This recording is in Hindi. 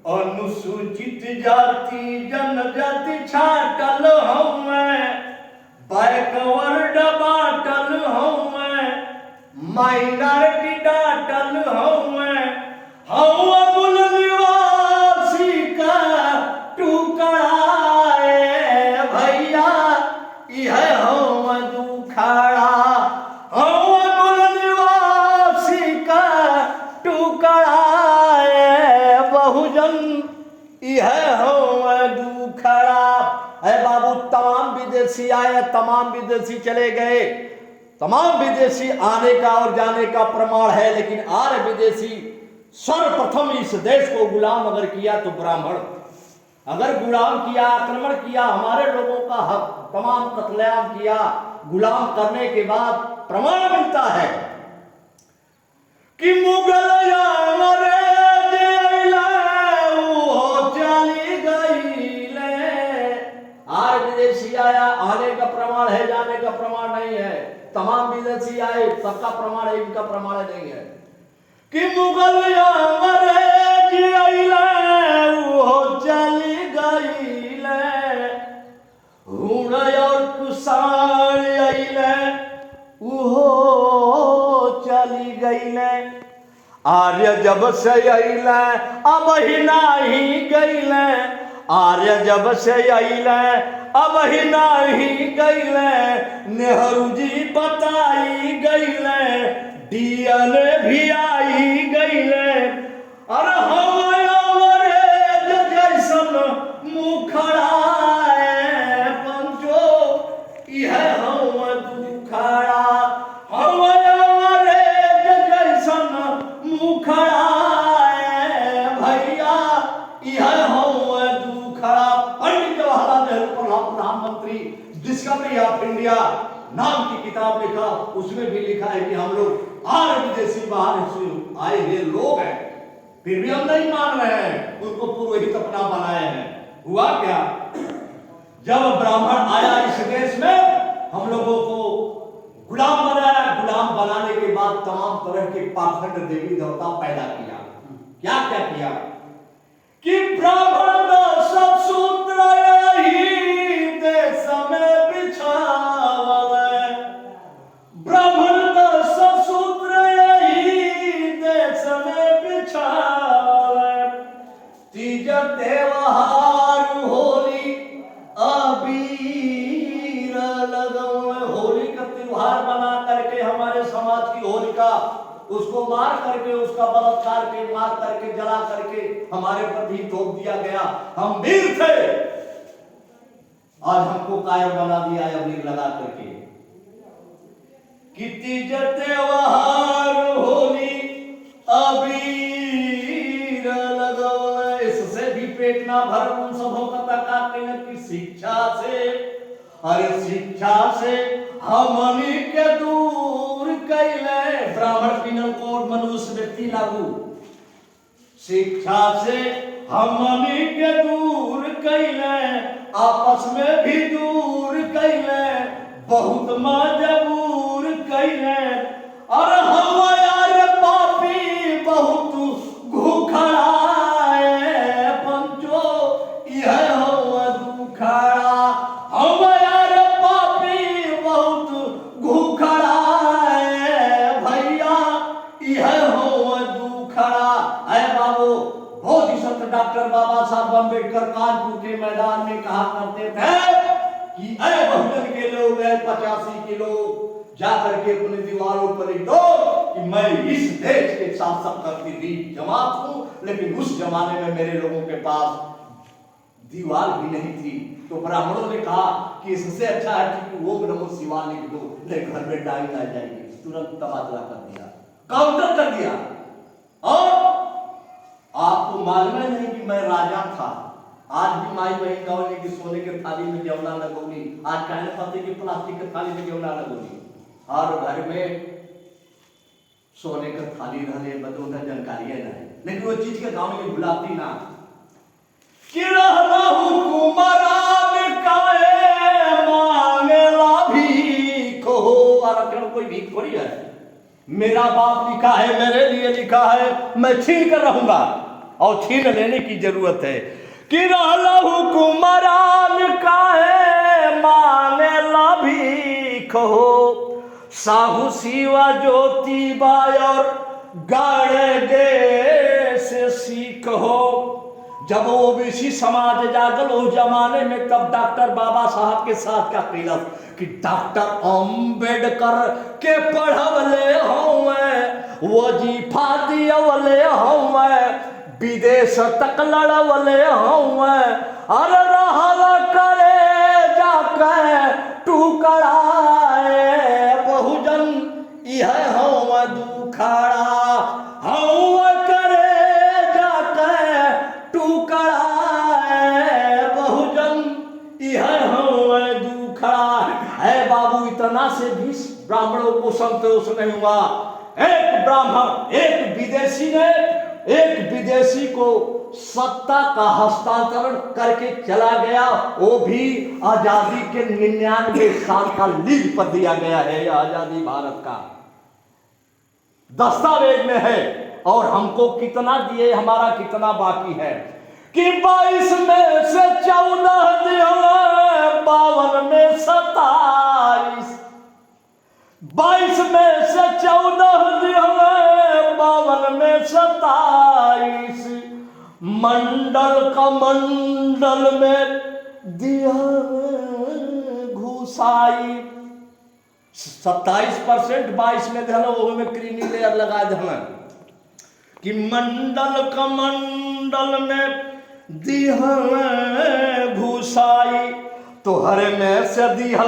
अनुसूचित जाति जनजाति छाटल हमें, बैकवर्ड बाटल हमें, माइनॉरिटी डाटल हमें, हम मूल निवासी का टुकड़ा भैया यह हम दुखड़ा, हम मूल निवासी का टुकड़ा बहुजन यह हम दुखड़ा है। बाबू तमाम विदेशी आए, तमाम विदेशी चले गए, तमाम विदेशी आने का और जाने का प्रमाण है, लेकिन आर्य विदेशी सर्वप्रथम इस देश को गुलाम अगर किया तो ब्राह्मण, अगर गुलाम किया, आक्रमण किया, हमारे लोगों का हक तमाम कत्लेआम किया, गुलाम करने के बाद प्रमाण मिलता है कि मुगल अंग्रेज चली गई। आर्य विदेशी आया, आने का प्रमाण है, जाने का प्रमाण नहीं है। तमाम विदेशी आए, सबका प्रमाण है, इनका प्रमाण नहीं है कि मुगल अंग्रेज चली गई, हुण और कुषाण चली गई। आर्य जब से अइले अब ही नाही गइले, आर्य जब से अइले अब ही नाही गइले, नेहरू जी बताई गइले, डीएन भी आई गइले। अरे हमारे जैसन मुखड़ा पंचो यह हम दुखड़ा, हमारे जैसन मुखड़ा भैया यह हम दुखड़ा। पंडित जवाहरलाल नेहरू प्रधानमंत्री डिस्कवरी ऑफ इंडिया नाम की किताब लिखा, उसमें भी लिखा है कि हम लोग आर्य विदेशी बाहर से आए हुए लोग हैं, फिर भी हम नहीं मान रहे हैं, उनको पुरोहित अपना बनाए हैं। हुआ क्या, जब ब्राह्मण आया इस देश में, हम लोगों को गुलाम बनाया, गुलाम बनाने के बाद तमाम तरह के पाखंड देवी देवता पैदा किया। क्या क्या किया कि ब्राह्मण सब सूत्र यही देश में बिछावल, ब्राह्मण सब सूत्र यही देश में बिछावल, तीज त्योहार होली अबीर लगवल। होली का त्योहार बना करके हमारे समाज की होलिका, उसको मार करके, उसका बलात्कार के मार करके, जला करके हमारे पर भी थोप दिया गया। हम वीर थे, आज हमको कायर बना दिया है अबीर लगा करके। कि तीज त्योहार होली अबीर लगवल, इससे भी पेट ना भर उन सबों का तका कि शिक्षा से, अरे शिक्षा से हमनी के दूर कैले, ब्राह्मण पिनल कोड मनुष्य व्यक्ति लागू, शिक्षा से हमनी के दूर कैले, आपस में भी दूर कैले, बहुत मजबूर कैले। और हमारे पापी बहुत घुखड़ाए पंचो यह हम दुखड़ा, हमारे पापी बहुत घुखड़ाए भैया यह हम दुखड़ा। है बाबू, बोधिसत्व डॉक्टर बाबा साहब अम्बेडकर कानपुर के मैदान में कहा करते थे कि अरे बहुजन के लोग, 85 के लोग जाकर के अपने दीवारों पर लिख दो कि मैं इस देश के शासक करती थी जमात हूं, लेकिन उस जमाने में मेरे लोगों के पास दीवार भी नहीं थी। तो ब्राह्मणों ने कहा कि इससे अच्छा है कि वो नमो शिवाय लिख दो, लेकिन घर में डाई आ जाएगी। तुरंत तबादला कर दिया, काउंटर कर दिया। और आपको मालूम है नहीं कि मैं राजा था। आज भी माई बहन कहोगे कि सोने के थाली में जवना लगोगी, आज कहने पड़ते कि प्लास्टिक के थाली में जवना लगोगी। और घर में सोने का थाली रहने बदों जानकारी है नहीं, लेकिन वो चीज के गांव में भुलाती ना कि रहना हुकुमरान काहे मांगला भीख हो। आरक्षण कोई भीख थोड़ी है, मेरा बाप लिखा है, मेरे लिए लिखा है, मैं छीन कर रहूंगा। और छीन लेने की जरूरत है कि रहलहु कुमरान काहे माने ला भीख हो, साहू शिवा ज्योति बायर गाड़ गे से सीख हो। जब ओबीसी समाज जागल उस जमाने में, तब डॉक्टर बाबा साहब के साथ क्या कैला कि डॉक्टर अम्बेडकर के पढ़वले हूँ, वजीफा दियवले हूँ, विदेश तक लड़वले हूँ, अरे रहल करे जाके टुकड़ाए बहुजन यह हूँ दुखड़ा, हूँ करे जाके टुकड़ाए बहुजन यह हूँ दुखड़ा। है बाबू, इतना से भी ब्राह्मणों को संतोष नहीं हुआ। एक ब्राह्मण, एक विदेशी को सत्ता का हस्तांतरण करके चला गया, वो भी आजादी के 99 साल का लीज पर दिया गया है। आजादी भारत का दस्तावेज में है, और हमको कितना दिए, हमारा कितना बाकी है कि 22 में से 14 दिए, 52 में 27, 22 में से 14 दिए, 52 में 27, मंडल का मंडल में दिया घुसाई। 27% 22 में देना, वो में क्रीमी लेयर लगा देना कि मंडल का मंडल में दिया घुसाई, तो हर में से दिया